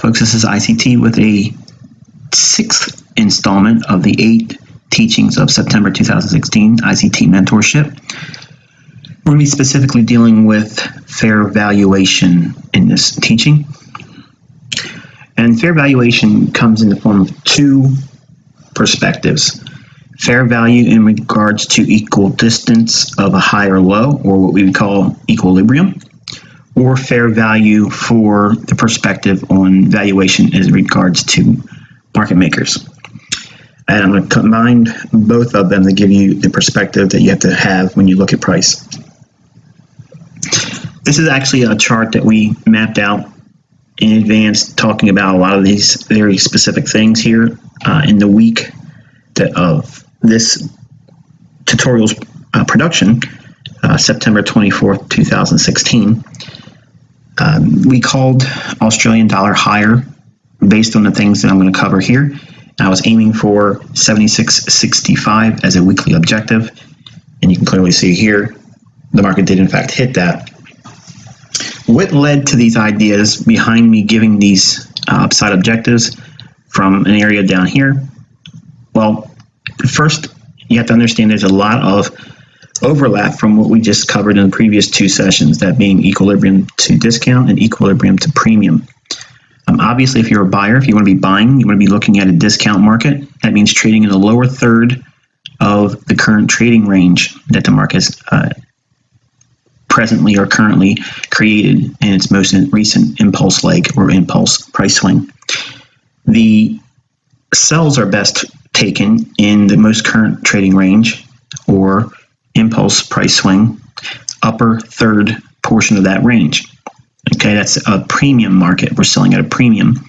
Folks, this is ICT with a 6th installment of the 8 teachings of September 2016 ICT mentorship. We're going to be specifically dealing with fair valuation in this teaching. And fair valuation comes in the form of 2 perspectives. Fair value in regards to equal distance of a high or low, or what we would call equilibrium, or fair value for the perspective on valuation as regards to market makers. And I'm going to combine both of them to give you the perspective that you have to have when you look at price. This is actually a chart that we mapped out in advance, talking about a lot of these very specific things here in the week of this tutorial's production, September 24th, 2016. We called Australian dollar higher based on the things that I'm going to cover here. I was aiming for 76.65 as a weekly objective, and you can clearly see here the market did in fact hit that. What led to these ideas behind me giving these upside objectives from an area down here? Well, first, you have to understand there's a lot of overlap from what we just covered in the previous 2 sessions, that being equilibrium to discount and equilibrium to premium. Obviously, if you're a buyer, if you want to be buying, you want to be looking at a discount market. That means trading in the lower third of the current trading range that the market has presently or currently created in its most recent impulse leg or impulse price swing. The sells are best taken in the most current trading range or impulse price swing, upper third portion of that range. Okay, that's a premium market. We're selling at a premium.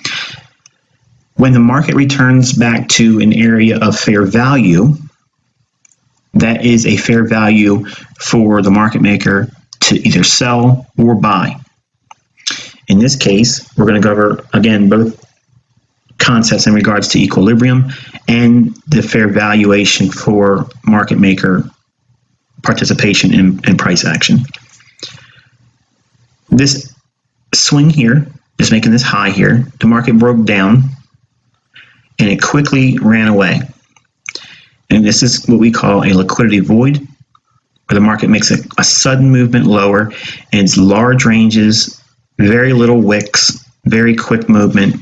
When the market returns back to an area of fair value, that is a fair value for the market maker to either sell or buy. In this case, we're going to cover, again, both concepts in regards to equilibrium and the fair valuation for market maker participation in price action. This swing here is making this high here. The market broke down and it quickly ran away. And this is what we call a liquidity void, where the market makes a sudden movement lower and it's large ranges, very little wicks, very quick movement.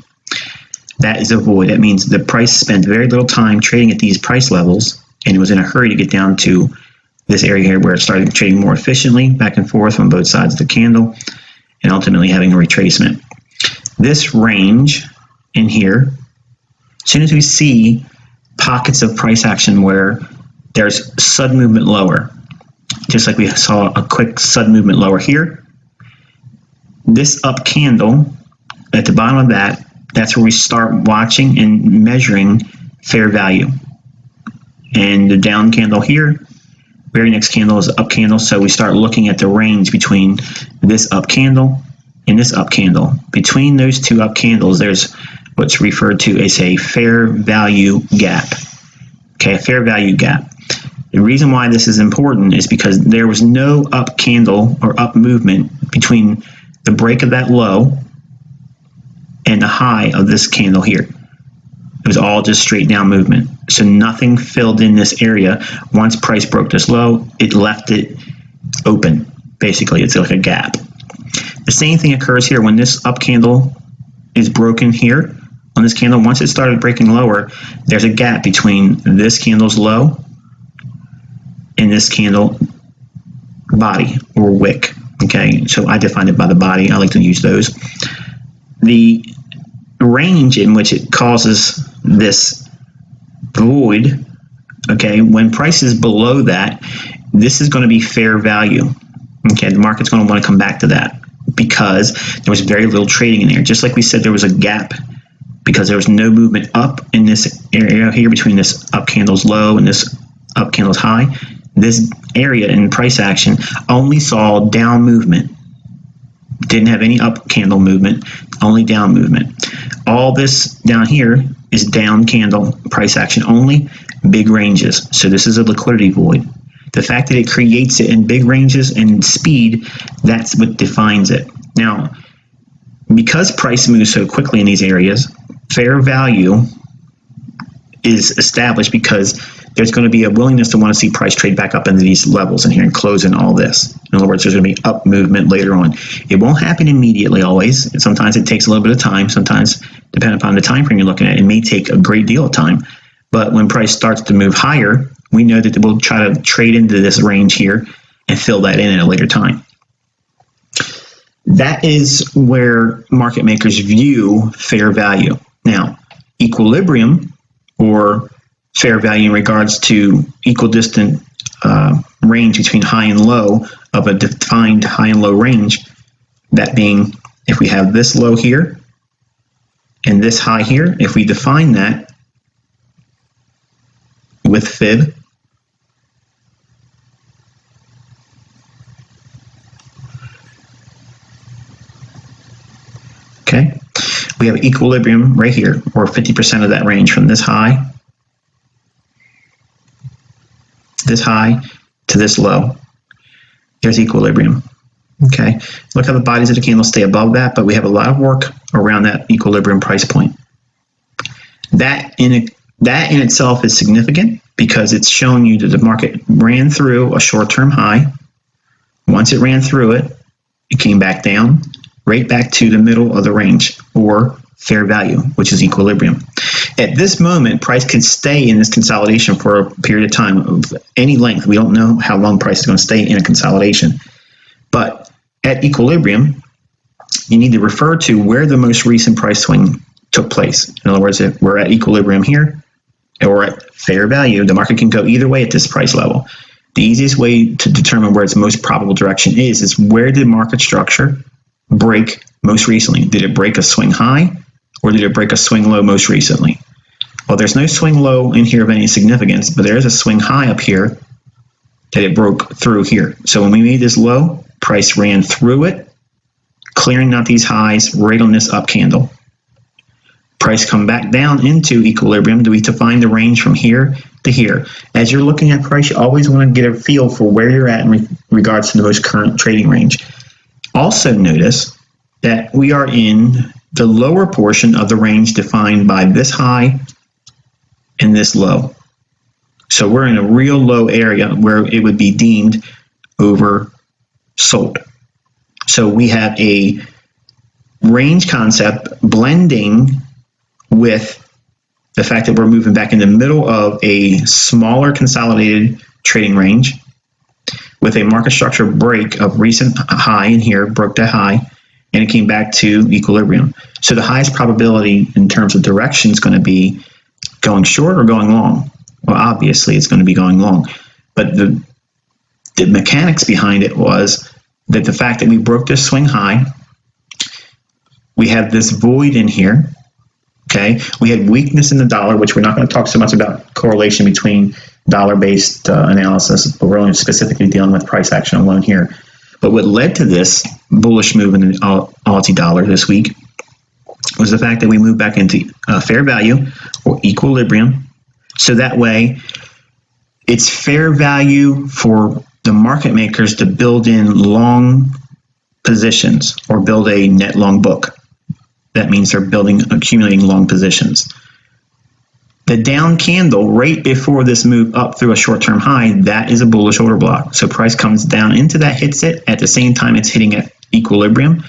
That is a void. That means the price spent very little time trading at these price levels, and it was in a hurry to get down to this area here where it started trading more efficiently back and forth on both sides of the candle and ultimately having a retracement. This range in here, as soon as we see pockets of price action where there's sudden movement lower, just like we saw a quick sudden movement lower here, this up candle at the bottom of that, that's where we start watching and measuring fair value. And the down candle here, very next candle is up candle, so we start looking at the range between this up candle and this up candle. Between those 2 up candles, there's what's referred to as a fair value gap. Okay, a fair value gap. The reason why this is important is because there was no up candle or up movement between the break of that low and the high of this candle here. It was all just straight down movement. So nothing filled in this area. Once price broke this low, it left it open. Basically, it's like a gap. The same thing occurs here when this up candle is broken here on this candle. Once it started breaking lower, there's a gap between this candle's low and this candle body or wick. Okay, so I define it by the body. I like to use those. The range in which it causes this void, okay, when price is below that, this is going to be fair value. Okay, the market's going to want to come back to that because there was very little trading in there. Just like we said, there was a gap because there was no movement up in this area here between this up candle's low and this up candle's high. This area in price action only saw down movement. Didn't have any up candle movement, only down movement. All this down here is down candle price action only, big ranges. So this is a liquidity void. The fact that it creates it in big ranges and speed, that's what defines it. Now, because price moves so quickly in these areas, fair value is established because there's going to be a willingness to want to see price trade back up into these levels in here and close in all this. In other words, there's going to be up movement later on. It won't happen immediately always. Sometimes it takes a little bit of time. Sometimes, depending upon the time frame you're looking at, it may take a great deal of time. But when price starts to move higher, we know that we'll try to trade into this range here and fill that in at a later time. That is where market makers view fair value. Now, equilibrium, or fair value in regards to equidistant range between high and low of a defined high and low range, that being if we have this low here and this high here, if we define that with fib, okay, we have equilibrium right here, or 50% of that range from this high to this low. There's equilibrium. Okay, look how the bodies of the candle stay above that, but we have a lot of work around that equilibrium price point. That in itself is significant because it's showing you that the market ran through a short-term high. Once it ran through it, it came back down, right back to the middle of the range, or fair value, which is equilibrium. At this moment, price can stay in this consolidation for a period of time of any length. We don't know how long price is going to stay in a consolidation. But at equilibrium, you need to refer to where the most recent price swing took place. In other words, if we're at equilibrium here or at fair value, the market can go either way at this price level. The easiest way to determine where its most probable direction is where did market structure break most recently? Did it break a swing high or did it break a swing low most recently? Well, there's no swing low in here of any significance, but there is a swing high up here that it broke through here. So when we made this low, price ran through it, clearing out these highs right on this up candle. Price come back down into equilibrium. Do we define the range from here to here? As you're looking at price, you always want to get a feel for where you're at in regards to the most current trading range. Also notice that we are in the lower portion of the range defined by this high and this low. So we're in a real low area where it would be deemed oversold. So we have a range concept blending with the fact that we're moving back in the middle of a smaller consolidated trading range with a market structure break of recent high in here, broke that high, and it came back to equilibrium. So the highest probability in terms of direction is going to be going short or going long. Well, obviously it's going to be going long, but the mechanics behind it was that the fact that we broke this swing high, we have this void in here. Okay, we had weakness in the dollar, which we're not going to talk so much about correlation between dollar-based analysis, but we're only specifically dealing with price action alone here. But what led to this bullish move in the Aussie dollar this week was the fact that we moved back into fair value or equilibrium. So that way, it's fair value for the market makers to build in long positions or build a net long book. That means they're accumulating long positions. The down candle right before this move up through a short-term high, that is a bullish order block. So price comes down into that, hits it. At the same time, it's hitting at equilibrium,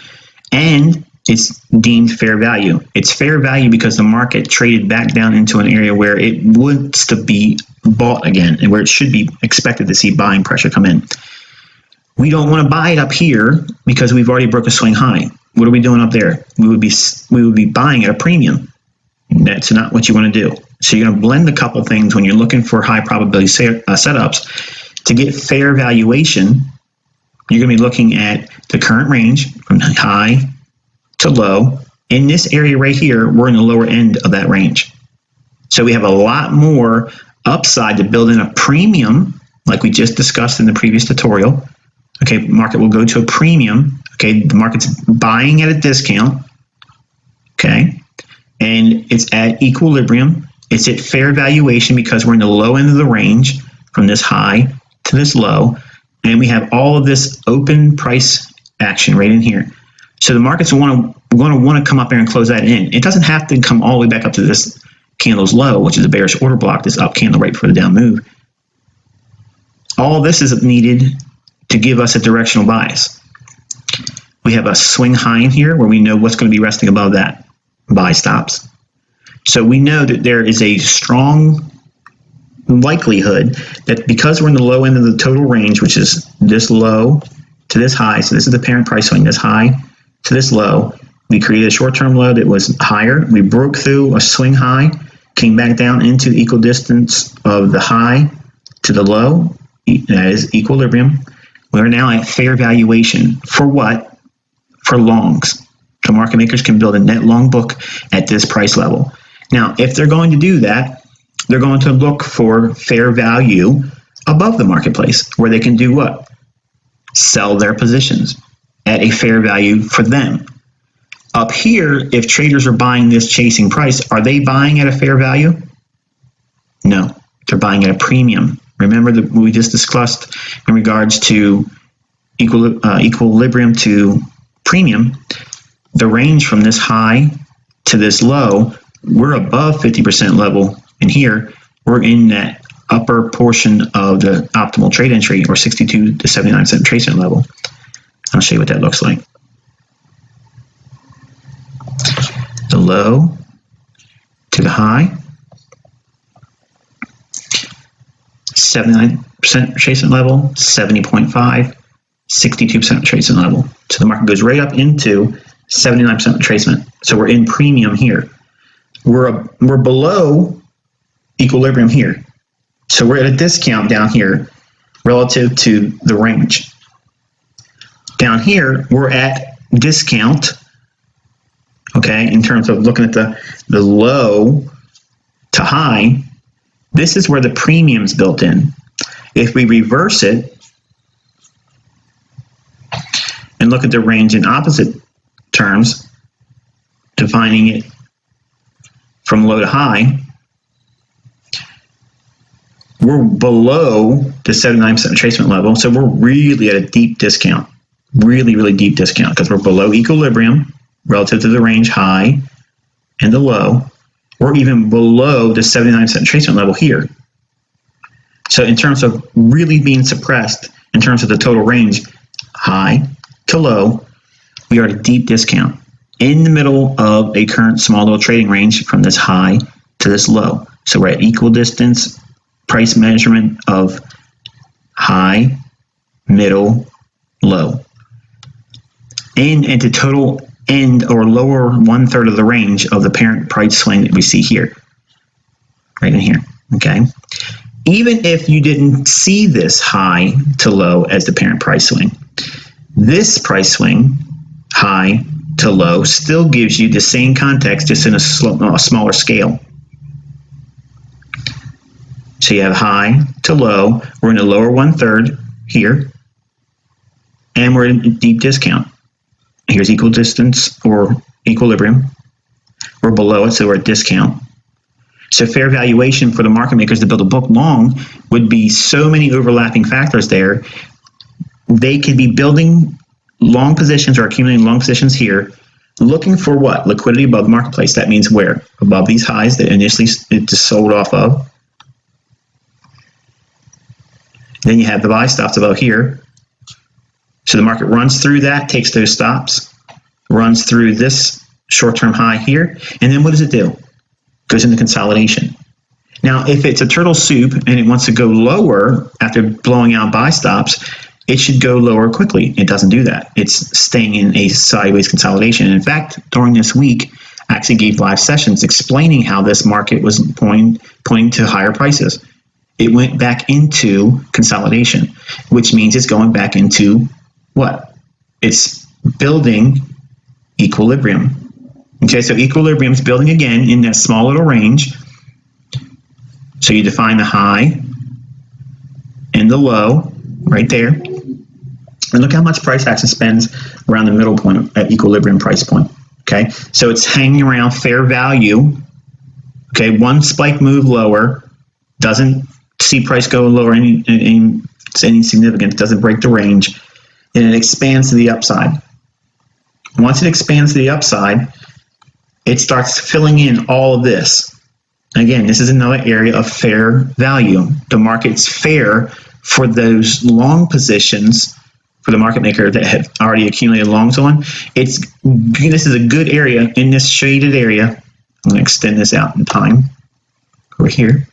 and it's deemed fair value. It's fair value because the market traded back down into an area where it wants to be bought again and where it should be expected to see buying pressure come in. We don't want to buy it up here because we've already broke a swing high. What are we doing up there? We would be buying at a premium. That's not what you want to do. So you're going to blend a couple things when you're looking for high probability setups. To get fair valuation, you're going to be looking at the current range from high to low. In this area right here, we're in the lower end of that range. So we have a lot more upside to build in a premium, like we just discussed in the previous tutorial. Okay, market will go to a premium. Okay, the market's buying at a discount. Okay, and it's at equilibrium. It's at fair valuation because we're in the low end of the range from this high to this low. And we have all of this open price action right in here. So the market's going to want to come up here and close that in. It doesn't have to come all the way back up to this candle's low, which is a bearish order block, this up candle right before the down move. All this is needed to give us a directional bias. We have a swing high in here where we know what's going to be resting above that. Buy stops. So we know that there is a strong likelihood that because we're in the low end of the total range, which is this low to this high, so this is the parent price swing, this high to this low, we created a short-term low that was higher. We broke through a swing high, came back down into equal distance of the high to the low, that is equilibrium. We're now at fair valuation. For what? For longs. So market makers can build a net long book at this price level. Now, if they're going to do that, they're going to look for fair value above the marketplace, where they can do what? Sell their positions at a fair value for them. Up here, if traders are buying this chasing price, are they buying at a fair value? No, they're buying at a premium. Remember that we just discussed in regards to equilibrium to premium, the range from this high to this low, we're above 50% level, and here we're in that upper portion of the optimal trade entry, or 62 to 79 cent tracing level. I'll show you what that looks like. The low to the high, 79% tracing level, 70.5, 62% tracing level. So the market goes right up into 79% retracement. So we're in premium here. We're below equilibrium here. So we're at a discount down here relative to the range. Down here, we're at discount, okay, in terms of looking at the low to high. This is where the premium's built in. If we reverse it and look at the range in opposite terms, defining it from low to high, we're below the 79% retracement level, so we're really at a deep discount. Really, really deep discount, because we're below equilibrium relative to the range high and the low. We're even below the 79% retracement level here. So in terms of really being suppressed, in terms of the total range, high to low, we are at a deep discount in the middle of a current small little trading range from this high to this low. So we're at equal distance price measurement of high, middle, low. Into total end or lower 1/3 of the range of the parent price swing that we see here, right in here, okay? Even if you didn't see this high to low as the parent price swing, this price swing, high to low, still gives you the same context, just in a smaller scale. So you have high to low, we're in the lower 1/3 here, and we're in deep discount. Here's equal distance or equilibrium. We're below it, so we're at discount. So fair valuation for the market makers to build a book long would be so many overlapping factors there. They could be building long positions or accumulating long positions here, looking for what? Liquidity above the marketplace. That means where? Above these highs that initially it just sold off of. Then you have the buy stops above here. So the market runs through that, takes those stops, runs through this short-term high here, and then what does it do? Goes into consolidation. Now, if it's a turtle soup and it wants to go lower after blowing out buy stops, it should go lower quickly. It doesn't do that. It's staying in a sideways consolidation. In fact, during this week, I actually gave live sessions explaining how this market was pointing to higher prices. It went back into consolidation, which means it's going back into what? It's building equilibrium. Okay, so equilibrium is building again in that small little range. So you define the high and the low right there. And look how much price action spends around the middle point at equilibrium price point. Okay, so it's hanging around fair value. Okay, one spike move lower, doesn't see price go lower any significance, doesn't break the range, and it expands to the upside. Once it expands to the upside, it starts filling in all of this. Again, this is another area of fair value. The market's fair for those long positions for the market maker that have already accumulated longs on. This is a good area in this shaded area. I'm going to extend this out in time over here.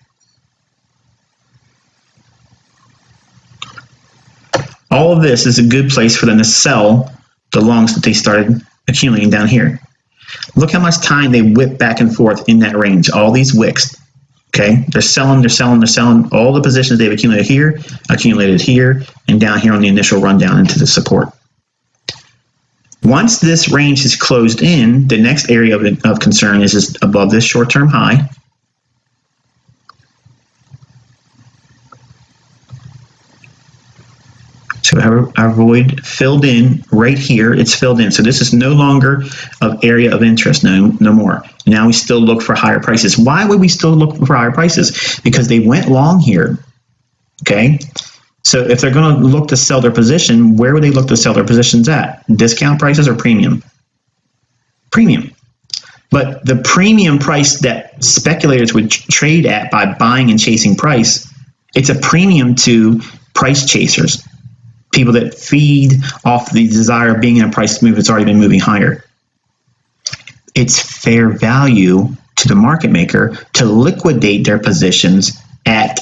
All of this is a good place for them to sell the longs that they started accumulating down here. Look how much time they whip back and forth in that range. All these wicks. Okay, they're selling. All the positions they've accumulated here, and down here on the initial rundown into the support. Once this range is closed in, the next area of concern is just above this short-term high. So our void filled in right here. It's filled in. So this is no longer an area of interest, no more. Now we still look for higher prices. Why would we still look for higher prices? Because they went long here. Okay. So if they're going to look to sell their position, where would they look to sell their positions at? Discount prices or premium? Premium. But the premium price that speculators would trade at by buying and chasing price, it's a premium to price chasers. People that feed off the desire of being in a price move that's already been moving higher. It's fair value to the market maker to liquidate their positions at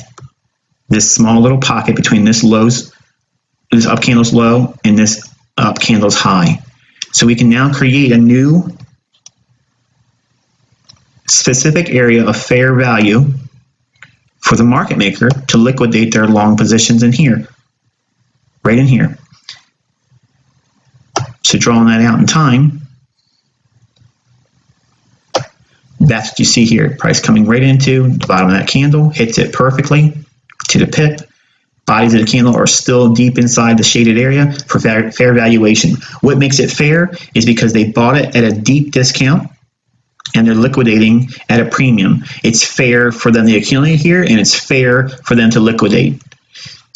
this small little pocket between this up candle's low and this up candle's high. So we can now create a new specific area of fair value for the market maker to liquidate their long positions in here. Right in here. So drawing that out in time, that's what you see here. Price coming right into the bottom of that candle, hits it perfectly to the pip. Bodies of the candle are still deep inside the shaded area for fair valuation. What makes it fair is because they bought it at a deep discount and they're liquidating at a premium. It's fair for them to accumulate here, and it's fair for them to liquidate.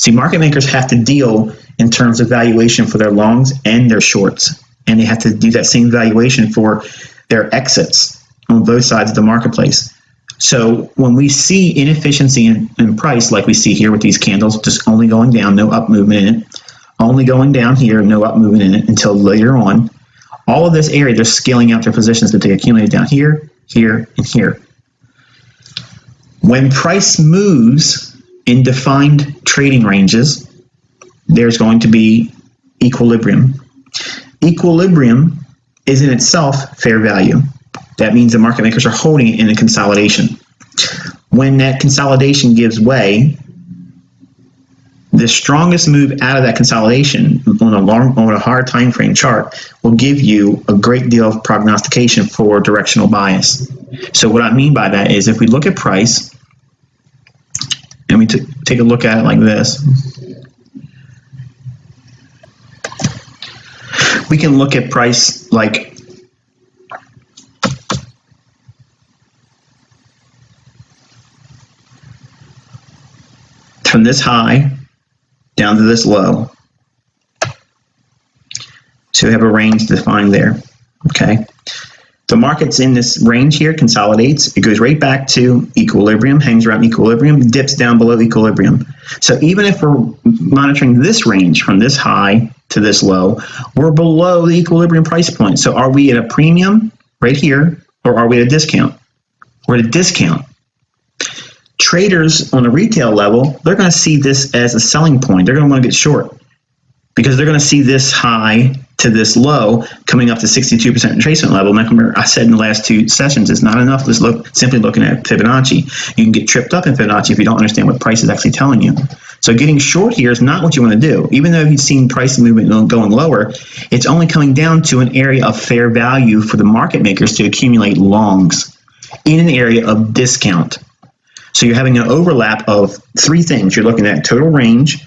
See, market makers have to deal in terms of valuation for their longs and their shorts, and they have to do that same valuation for their exits on both sides of the marketplace. So when we see inefficiency in price, like we see here with these candles, just only going down, no up movement in it, only going down here, no up movement in it until later on, all of this area, they're scaling out their positions that they accumulated down here, here, and here. When price moves in defined trading ranges, there's going to be equilibrium. Equilibrium is in itself fair value. That means the market makers are holding it in a consolidation. When that consolidation gives way, the strongest move out of that consolidation on a hard time frame chart will give you a great deal of prognostication for directional bias. So what I mean by that is if we look at price, and we take a look at it like this, we can look at price like from this high down to this low. So we have a range defined there. Okay. The market's in this range here, consolidates. It goes right back to equilibrium, hangs around equilibrium, dips down below equilibrium. So even if we're monitoring this range from this high to this low, we're below the equilibrium price point. So are we at a premium right here, or are we at a discount? We're at a discount. Traders on a retail level, they're going to see this as a selling point. They're going to want to get short because they're going to see this high to this low coming up to 62% retracement level. Remember, I said in the last two sessions, it's not enough just simply looking at Fibonacci. You can get tripped up in Fibonacci if you don't understand what price is actually telling you. So getting short here is not what you want to do. Even though you've seen price movement going lower, it's only coming down to an area of fair value for the market makers to accumulate longs in an area of discount. So you're having an overlap of three things. You're looking at total range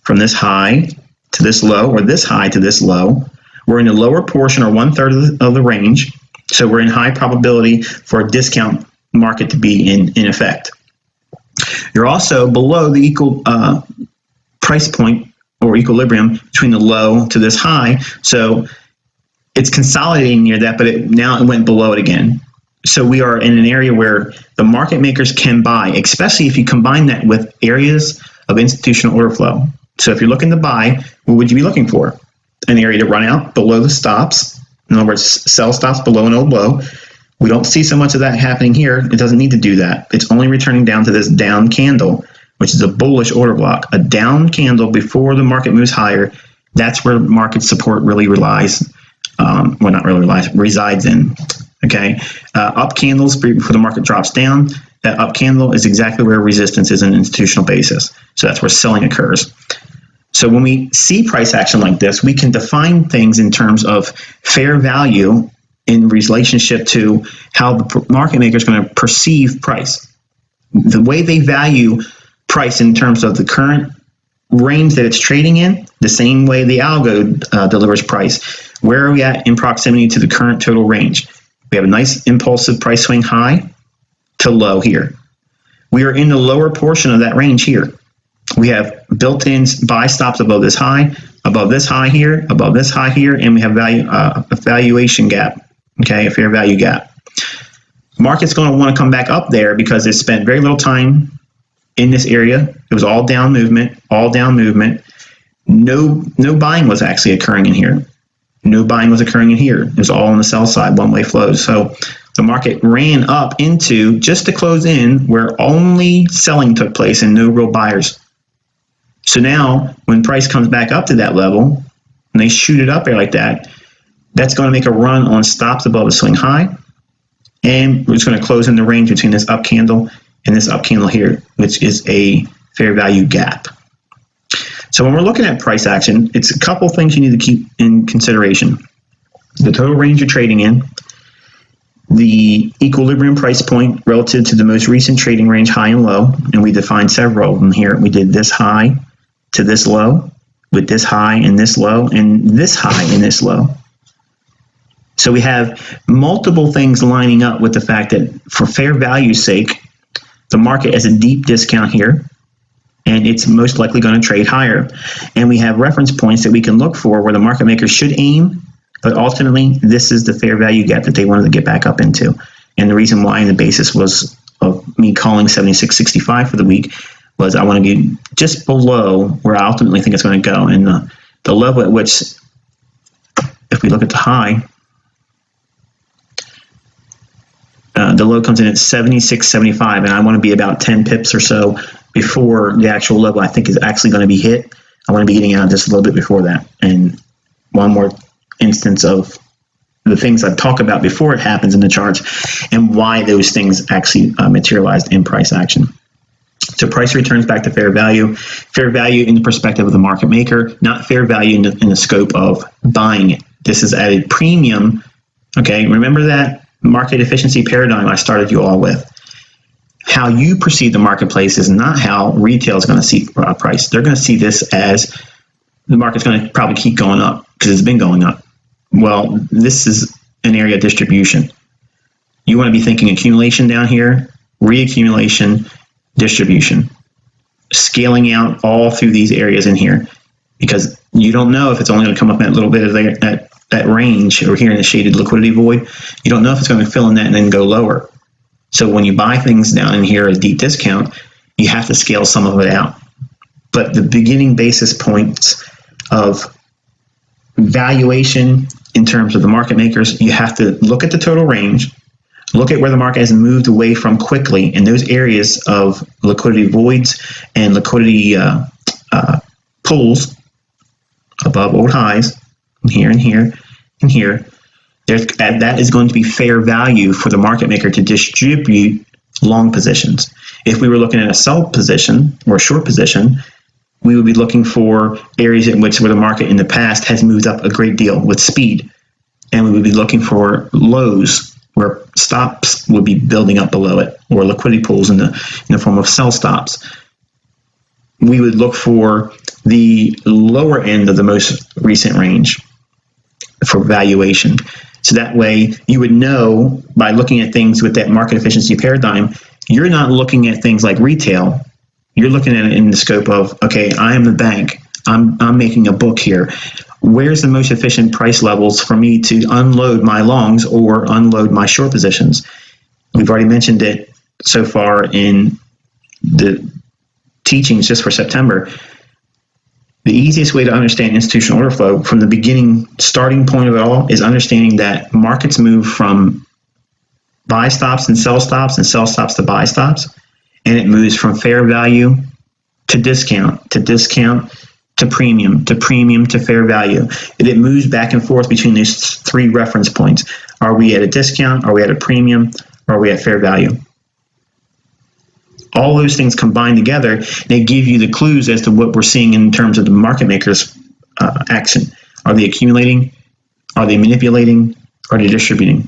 from this high to this low, or this high to this low. We're in the lower portion, or 1/3 of the range. So we're in high probability for a discount market to be in effect. You're also below the equal price point or equilibrium between the low to this high. So it's consolidating near that, but now it went below it again. So we are in an area where the market makers can buy, especially if you combine that with areas of institutional order flow. So if you're looking to buy, what would you be looking for? An area to run out below the stops. In other words, sell stops below an old low. We don't see so much of that happening here. It doesn't need to do that. It's only returning down to this down candle, which is a bullish order block. A down candle before the market moves higher, that's where market support really relies. Well, not really relies, resides in. Okay, up candles before the market drops down. That up candle is exactly where resistance is on an institutional basis. So that's where selling occurs. So when we see price action like this, we can define things in terms of fair value in relationship to how the market maker is going to perceive price. The way they value price in terms of the current range that it's trading in, the same way the algo delivers price. Where are we at in proximity to the current total range? We have a nice impulsive price swing high to low here. We are in the lower portion of that range here. We have built-in buy stops above this high here, above this high here, and we have a valuation gap, okay, a fair value gap. Market's going to want to come back up there because it spent very little time in this area. It was all down movement, No buying was actually occurring in here. No buying was occurring in here. It was all on the sell side, one-way flows. So the market ran up into just to close in where only selling took place and no real buyers. So now when price comes back up to that level and they shoot it up there like that, that's going to make a run on stops above the swing high. And we're just going to close in the range between this up candle and this up candle here, which is a fair value gap. So when we're looking at price action, it's a couple things you need to keep in consideration. The total range you're trading in, the equilibrium price point relative to the most recent trading range, high and low, and we defined several of them here. We did this high to this low, with this high and this low, and this high and this low. So we have multiple things lining up with the fact that for fair value's sake, the market has a deep discount here, and it's most likely going to trade higher. And we have reference points that we can look for where the market makers should aim, but ultimately this is the fair value gap that they wanted to get back up into. And the reason why, and the basis was of me calling 76.65 for the week, was I want to be just below where I ultimately think it's going to go. And the level at which, if we look at the high, the low comes in at 76.75, and I want to be about 10 pips or so before the actual level I think is actually going to be hit. I want to be getting out just a little bit before that. And one more instance of the things I talk about before it happens in the charts and why those things actually materialized in price action. So price returns back to fair value in the perspective of the market maker, not fair value in the scope of buying it. This is at a premium. Okay, remember that market efficiency paradigm I started you all with. How you perceive the marketplace is not how retail is going to see price. They're going to see this as the market's going to probably keep going up because it's been going up. Well, this is an area of distribution. You want to be thinking accumulation down here, reaccumulation, distribution, scaling out all through these areas in here, because you don't know if it's only going to come up in that little bit of that range over here in the shaded liquidity void. You don't know if it's going to fill in that and then go lower. So when you buy things down in here at a deep discount, you have to scale some of it out. But the beginning basis points of valuation in terms of the market makers, you have to look at the total range, look at where the market has moved away from quickly in those areas of liquidity voids and liquidity pools above old highs, here and here and here. That is going to be fair value for the market maker to distribute long positions. If we were looking at a sell position or a short position, we would be looking for areas in which where the market in the past has moved up a great deal with speed. And we would be looking for lows where stops would be building up below it, or liquidity pools in the form of sell stops. We would look for the lower end of the most recent range for valuation. So that way you would know by looking at things with that market efficiency paradigm, you're not looking at things like retail. You're looking at it in the scope of, okay, I am the bank. I'm making a book here. where's the most efficient price levels for me to unload my longs or unload my short positions? We've already mentioned it so far in the teachings just for September. The easiest way to understand institutional order flow from the beginning starting point of it all is understanding that markets move from buy stops and sell stops to buy stops, and it moves from fair value to discount to premium to fair value. And it moves back and forth between these three reference points. Are we at a discount? Are we at a premium? Or are we at fair value? All those things combined together, they give you the clues as to what we're seeing in terms of the market makers' action. Are they accumulating? Are they manipulating? Are they distributing?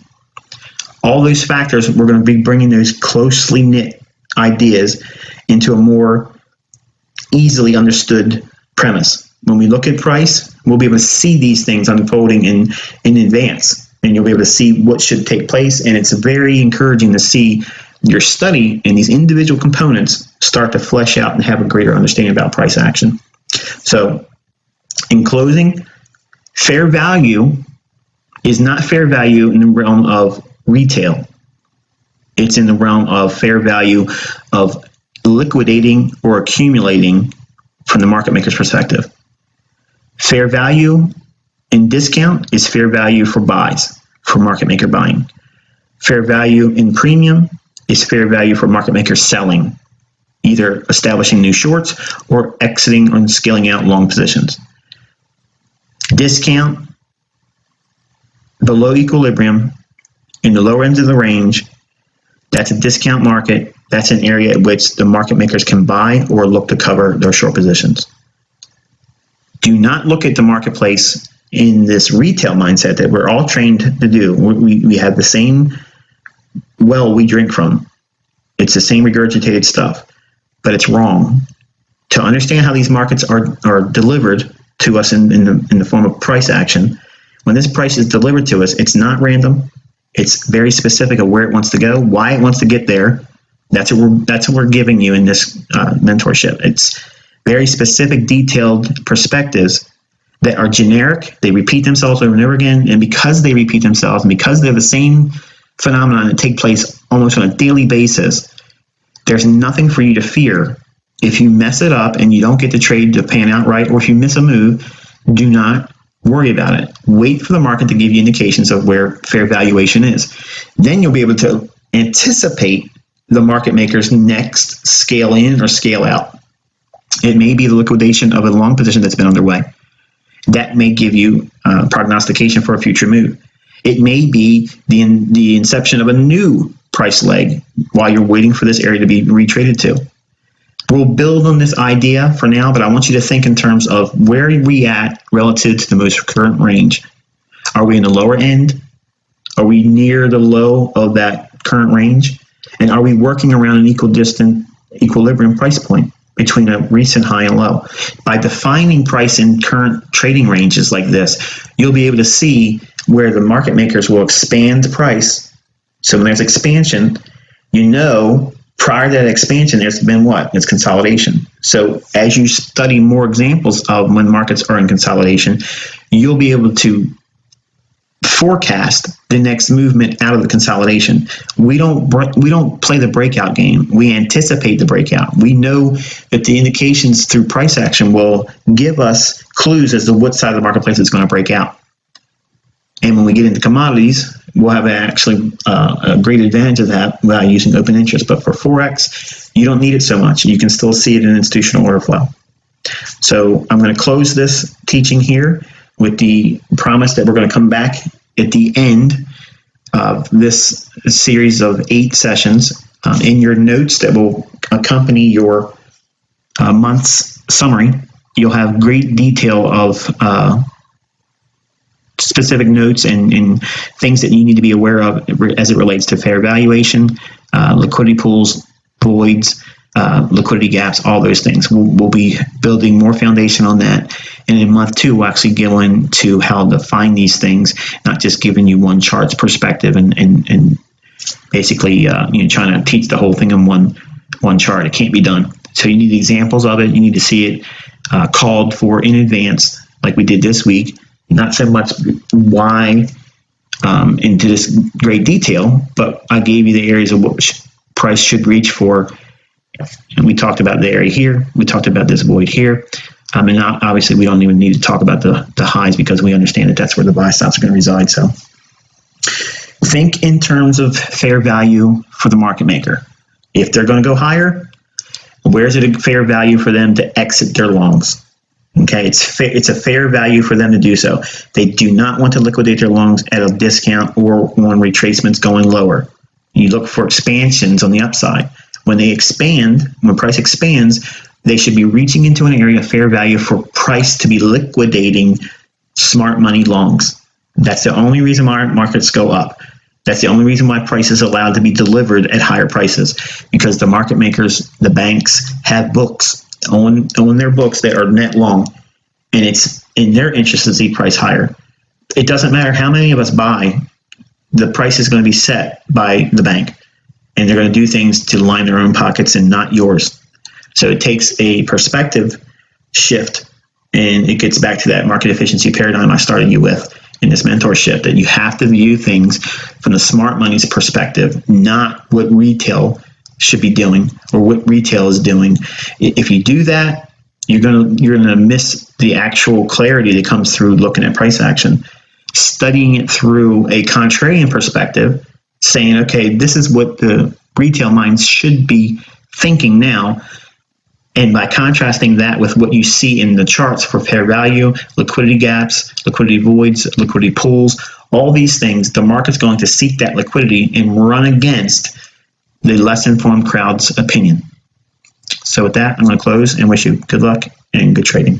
All those factors, we're going to be bringing those closely knit ideas into a more easily understood premise. When we look at price, we'll be able to see these things unfolding in advance, and you'll be able to see what should take place. And it's very encouraging to see your study and these individual components start to flesh out and have a greater understanding about price action. So, in closing, fair value is not fair value in the realm of retail. It's in the realm of fair value of liquidating or accumulating from the market maker's perspective. Fair value in discount is fair value for buys, for market maker buying. Fair value in premium is fair value for market maker selling, either establishing new shorts or exiting or scaling out long positions. Discount below equilibrium in the lower ends of the range, that's a discount market. That's an area at which the market makers can buy or look to cover their short positions. Do not look at the marketplace in this retail mindset that we're all trained to do. We have the same well we drink from. It's the same regurgitated stuff, but it's wrong. To understand how these markets are delivered to us in the form of price action, when this price is delivered to us, it's not random. It's very specific of where it wants to go, why it wants to get there. That's what we're giving you in this mentorship. It's very specific, detailed perspectives that are generic. They repeat themselves over and over again, and because they repeat themselves and because they're the same phenomenon that take place almost on a daily basis, there's nothing for you to fear. If you mess it up and you don't get the trade to pan out right, or if you miss a move, do not worry about it. Wait for the market to give you indications of where fair valuation is. Then you'll be able to anticipate the market maker's next scale in or scale out. It may be the liquidation of a long position that's been underway. That may give you prognostication for a future move. It may be the inception of a new price leg while you're waiting for this area to be retraded to. We'll build on this idea for now, but I want you to think in terms of where are we at relative to the most current range. Are we in the lower end? Are we near the low of that current range? And are we working around an equilibrium price point between a recent high and low? By defining price in current trading ranges like this, you'll be able to see where the market makers will expand the price. So when there's expansion, you know prior to that expansion, there's been what? It's consolidation. So as you study more examples of when markets are in consolidation, you'll be able to forecast the next movement out of the consolidation. We don't play the breakout game. We anticipate the breakout. We know that the indications through price action will give us clues as to what side of the marketplace is going to break out. And when we get into commodities, we'll have actually a great advantage of that without using open interest. But for Forex, you don't need it so much. You can still see it in institutional order flow. So I'm going to close this teaching here with the promise that we're going to come back at the end of this series of 8 sessions. In your notes that will accompany your month's summary, you'll have great detail of specific notes and things that you need to be aware of as it relates to fair valuation, liquidity pools, voids, liquidity gaps, all those things. We'll be building more foundation on that. And in month 2, we'll actually go into how to find these things, not just giving you one chart's perspective and basically trying to teach the whole thing in one chart. It can't be done. So you need examples of it. You need to see it called for in advance like we did this week, not so much why into this great detail, but I gave you the areas of what price should reach for. And we talked about the area here. We talked about this void here. And obviously, we don't even need to talk about the highs because we understand that that's where the buy stops are going to reside. So think in terms of fair value for the market maker. If they're going to go higher, where is it a fair value for them to exit their longs? Okay, it's a fair value for them to do so. They do not want to liquidate their longs at a discount or on retracements going lower. You look for expansions on the upside. When they expand, when price expands, they should be reaching into an area of fair value for price to be liquidating smart money longs. That's the only reason why markets go up. That's the only reason why price is allowed to be delivered at higher prices, because the market makers, the banks, have books on their books that are net long, and it's in their interest to see price higher. It doesn't matter how many of us buy, the price is going to be set by the bank, and they're going to do things to line their own pockets and not yours. So it takes a perspective shift, and it gets back to that market efficiency paradigm I started you with in this mentorship, that you have to view things from the smart money's perspective, not what retail should be doing or what retail is doing. If you do that, you're gonna miss the actual clarity that comes through looking at price action. Studying it through a contrarian perspective, saying, okay, this is what the retail minds should be thinking now. And by contrasting that with what you see in the charts for fair value, liquidity gaps, liquidity voids, liquidity pools, all these things, the market's going to seek that liquidity and run against the less informed crowd's opinion. So with that, I'm going to close and wish you good luck and good trading.